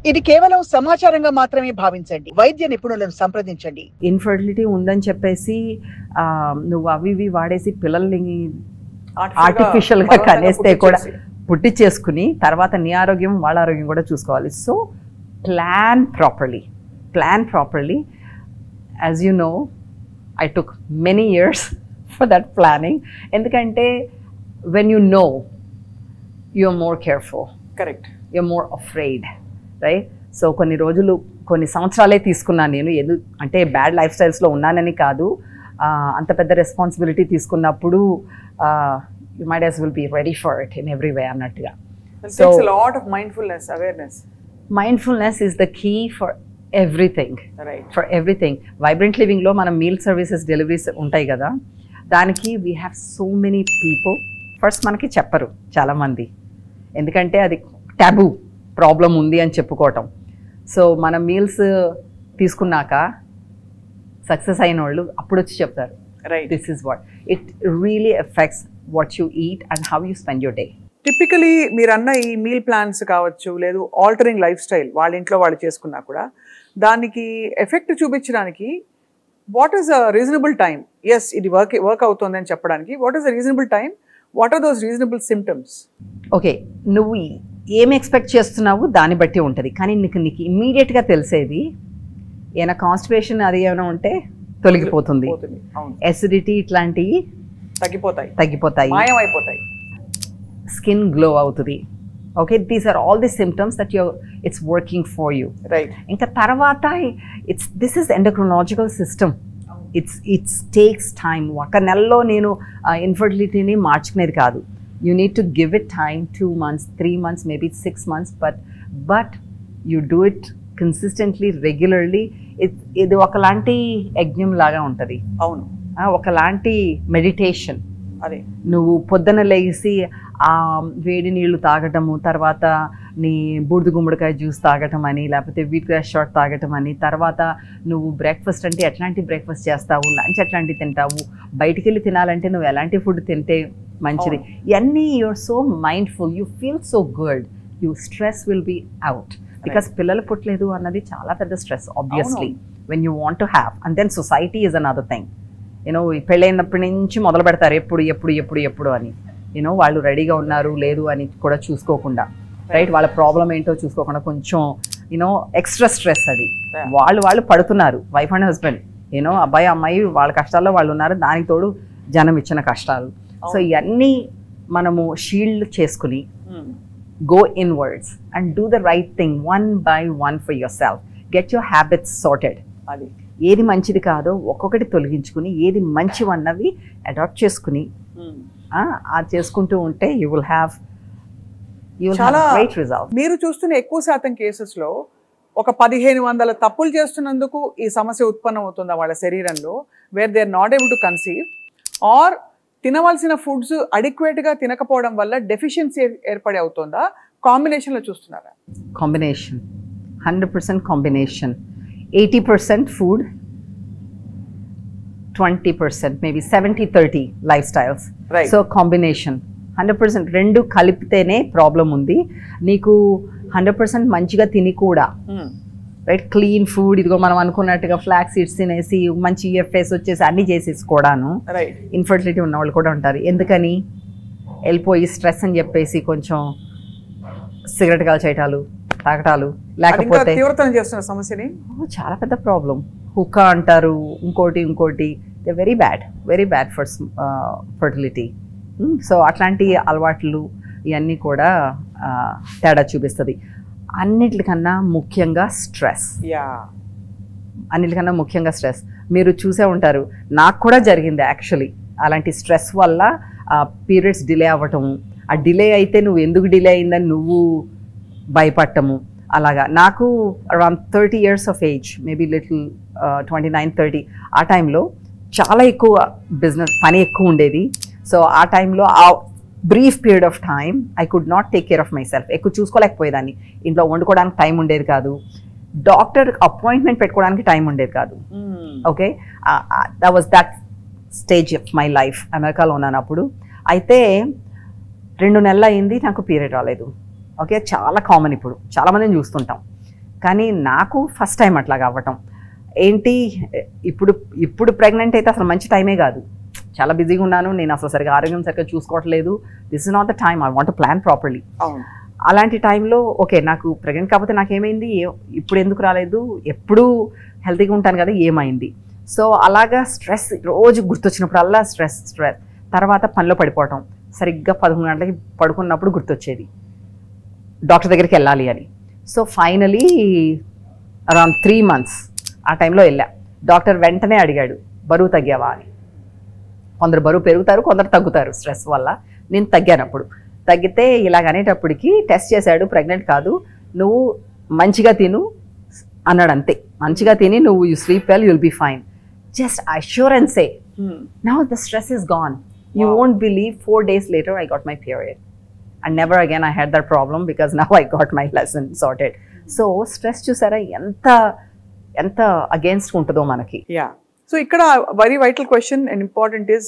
ఇది కేవలం సమాచారంగా మాత్రమే భావించండి. వైద్య నిపుణులను సంప్రదించండి. ఇన్ఫర్టిలిటీ ఉందని చెప్పేసి నువ్వు అవి ఇవి వాడేసి పిల్లల్ని ఆర్టిఫిషియల్గా కనేస్తే కూడా పుట్టించేసుకుని తర్వాత నీ ఆరోగ్యం వాళ్ళ ఆరోగ్యం కూడా చూసుకోవాలి. So plan properly. As you know, I took many years for that planning. ఎందుకంటే when you know, you're more careful. Correct. You're more afraid, right? So కొన్ని సంవత్సరాలే తీసుకున్నాను నేను. అంటే బ్యాడ్ లైఫ్ స్టైల్స్లో ఉన్నానని కాదు, అంత పెద్ద రెస్పాన్సిబిలిటీ తీసుకున్నప్పుడు you might as well be ready for it in every way అన్నట్టుగా. It takes a lot of mindfulness, awareness. Mindfulness is the key for everything. Right. For everything. Vibrant Living లో మనం meal services deliveries ఉంటాయి కదా, దానికి we have so many people. First మనకి చెప్పరు చాలామంది, ఎందుకంటే అది టాబూ, ప్రాబ్లం ఉంది అని చెప్పుకోవటం. సో మన మీల్స్ తీసుకున్నాక సక్సెస్ అయిన వాళ్ళు అప్పుడు వచ్చి చెప్తారు, this is what it really effects what you eat and how you spend your day. Typically మీరు అన్న ఈ మీల్ ప్లాన్స్ కావచ్చు, లేదు ఆల్టరింగ్ లైఫ్ స్టైల్ వాళ్ళ ఇంట్లో వాళ్ళు చేసుకున్నా కూడా దానికి ఎఫెక్ట్ చూపించడానికి what is a reasonable time? Yes, ఇది వర్క్ అవుతుంది అని చెప్పడానికి what is a reasonable time? What are those reasonable symptoms? Okay, నువ్వు ఏం ఎక్స్పెక్ట్ చేస్తున్నావు దాన్ని బట్టి ఉంటుంది, కానీ నీకు ఇమ్మీడియట్గా తెలిసేది ఏమైనా కాన్స్టిపేషన్ అది ఏమైనా ఉంటే తొలగిపోతుంది, ఎసిడిటీ ఇట్లాంటివి తగ్గిపోతాయి, మాయమైపోతాయి, స్కిన్ గ్లో అవుతుంది. Okay, these are all the symptoms that it's working for you. Right. ఇంకా తర్వాత this is endocrinological system. It's takes time. ఒక నెలలో నేను ఇన్ఫర్టిలిటీని మార్చుకునేది కాదు. You need to give it time, 2 months, 3 months, maybe 6 months, but you do it consistently, regularly. ఇది ఒకలాంటి యజ్ఞం లాగా ఉంటుంది. అవును, ఒకలాంటి మెడిటేషన్. అదే నువ్వు పొద్దున లేచి వేడి నీళ్లు తాగటము, తర్వాత నీ బూడిద గుమ్మడికాయ జ్యూస్ తాగటం అని, లేకపోతే వీట్ గ్రాస్ షాట్ తాగటం అని, తర్వాత నువ్వు బ్రేక్ఫాస్ట్ అంటే ఎట్లాంటి బ్రేక్ఫాస్ట్ చేస్తావు, లంచ్ ఎట్లాంటి తింటావు, బయటికి వెళ్ళి తినాలంటే నువ్వు ఎలాంటి ఫుడ్ తింటే మంచిది, ఇవన్నీ you're so mindful, you feel so good, you stress will be out. Because పిల్లలు పుట్టలేదు అన్నది చాలా పెద్ద stress obviously when you want to have. And then society is another thing. You know పెళ్ళైనప్పటి నుంచి మొదలు పెడతారు ఎప్పుడు అని. యూనో వాళ్ళు రెడీగా ఉన్నారు లేదు అని కూడా చూసుకోకుండా, రైట్, వాళ్ళ ప్రాబ్లం ఏంటో చూసుకోకుండా కొంచెం యూనో ఎక్స్ట్రా స్ట్రెస్. అది వాళ్ళు పడుతున్నారు, వైఫ్ అండ్ హస్బెండ్, యూనో అబ్బాయి అమ్మాయి వాళ్ళ కష్టాల్లో వాళ్ళు ఉన్నారు, దానికి తోడు జనం ఇచ్చిన కష్టాలు. సో ఇవన్నీ మనము షీల్డ్ చేసుకుని go inwards and do the right thing one by one for yourself. Get your habits sorted. అది ఏది మంచిది కాదో ఒక్కొక్కటి తొలగించుకుని ఏది మంచివన్నవి అడాప్ట్ చేసుకుని అది చేసుకుంటూ ఉంటే you will have great results. మీరు చూస్తున్న ఎక్కువ శాతం కేసెస్లో ఒక 1500 తప్పులు చేస్తున్నందుకు ఈ సమస్య ఉత్పన్నం అవుతుందా వాళ్ళ శరీరంలో, where they are not able to conceive, or తినవలసిన ఫుడ్స్ అడిక్వేట్గా తినకపోవడం వల్ల డెఫిషియన్సీ ఏర్పడి అవుతుందా? కాంబినేషన్లో చూస్తున్నారా? Combination, 100% combination. 80% food, 20% maybe 70-30 life styles. So combination 100%, రెండు కలిపితేనే ప్రాబ్లం ఉంది. నీకు 100% మంచిగా తిని కూడా, రైట్, క్లీన్ ఫుడ్, ఇదిగో మనం అనుకున్నట్టుగా ఫ్లాక్ సీడ్స్ తినేసి మంచి యూఎఫ్ఎస్ వచ్చేసి అన్ని చేసేసి కూడాను ఇన్ఫర్టిలిటీ ఉన్న వాళ్ళు కూడా ఉంటారు. ఎందుకని వెళ్ళిపోయి స్ట్రెస్ అని చెప్పేసి కొంచెం సిగరెట్ కాల్చేయటాలు, తాగటాలు, లేకపోతే చేస్తున్న సమస్యని చాలా పెద్ద ప్రాబ్లం. హుక్కా అంటారు, ఇంకోటి they very bad for fertility. So అట్లాంటి అలవాట్లు ఇవన్నీ కూడా తేడా చూపిస్తుంది. అన్నిటికన్నా ముఖ్యంగా స్ట్రెస్. మీరు చూసే ఉంటారు, నాకు కూడా జరిగింది యాక్చువల్లీ. అలాంటి స్ట్రెస్ వల్ల పీరియడ్స్ డిలే అవ్వటము, ఆ డిలే అయితే నువ్వు ఎందుకు డిలే అయిందని నువ్వు భయపడటము. అలాగా నాకు around 30 years of age, maybe little 29-30, ఆ టైంలో చాలా ఎక్కువ పని ఎక్కువ ఉండేది. సో ఆ టైంలో ఆ brief period of time I could not take care of my self. ఎక్కువ చూసుకోలేకపోయేదాన్ని. ఇంట్లో వండుకోవడానికి టైం ఉండేది కాదు, డాక్టర్ అపాయింట్మెంట్ పెట్టుకోవడానికి టైం ఉండేది కాదు. Okay, that was that stage of my life. అమెరికాలో ఉన్నాను అప్పుడు. అయితే 2 నెలలు అయింది నాకు పీరియడ్ రాలేదు. ఓకే, చాలా కామన్, ఇప్పుడు చాలామందిని చూస్తుంటాం. కానీ నాకు ఫస్ట్ టైం అట్లాగా అవ్వటం ఏంటి, ఇప్పుడు ప్రెగ్నెంట్ అయితే అసలు మంచి టైమే కాదు, చాలా బిజీగా ఉన్నాను, నేను అసలు సరిగా ఆరోగ్యం సరిగ్గా చూసుకోవట్లేదు, this is not the time, I want plan properly. అలాంటి టైంలో ఓకే నాకు ప్రెగ్నెంట్ కాకపోతే నాకేమైంది, ఇప్పుడు ఎందుకు రాలేదు, ఎప్పుడూ హెల్తీగా ఉంటాను కదా, ఏమైంది. సో అలాగా స్ట్రెస్ రోజు గుర్తొచ్చినప్పుడల్లా స్ట్రెస్ తర్వాత పనిలో పడిపోవటం, సరిగ్గా 11 గంటలకి పడుకున్నప్పుడు గుర్తొచ్చేది డాక్టర్ దగ్గరికి వెళ్ళాలి అని. సో ఫైనలీ అరౌండ్ 3 months ఆ టైంలో వెళ్ళా. డాక్టర్ వెంటనే అడిగాడు బరువు తగ్గావా అని. కొందరు బరువు పెరుగుతారు, కొందరు తగ్గుతారు స్ట్రెస్ వల్ల. నేను తగ్గాను. అప్పుడు తగ్గితే ఇలాగనేటప్పటికి టెస్ట్ చేశాడు, ప్రెగ్నెంట్ కాదు, నువ్వు మంచిగా తిను అన్నాడు అంతే. మంచిగా తిని నువ్వు you sleep well, you'll be fine, just అష్యూరెన్సే. Now the stress is gone. You won't believe 4 days later I got my period and never again I had that problem because now I got my lesson sorted. So stress chusara enta against untudo manaki. Yeah, so ikkada very vital question and important is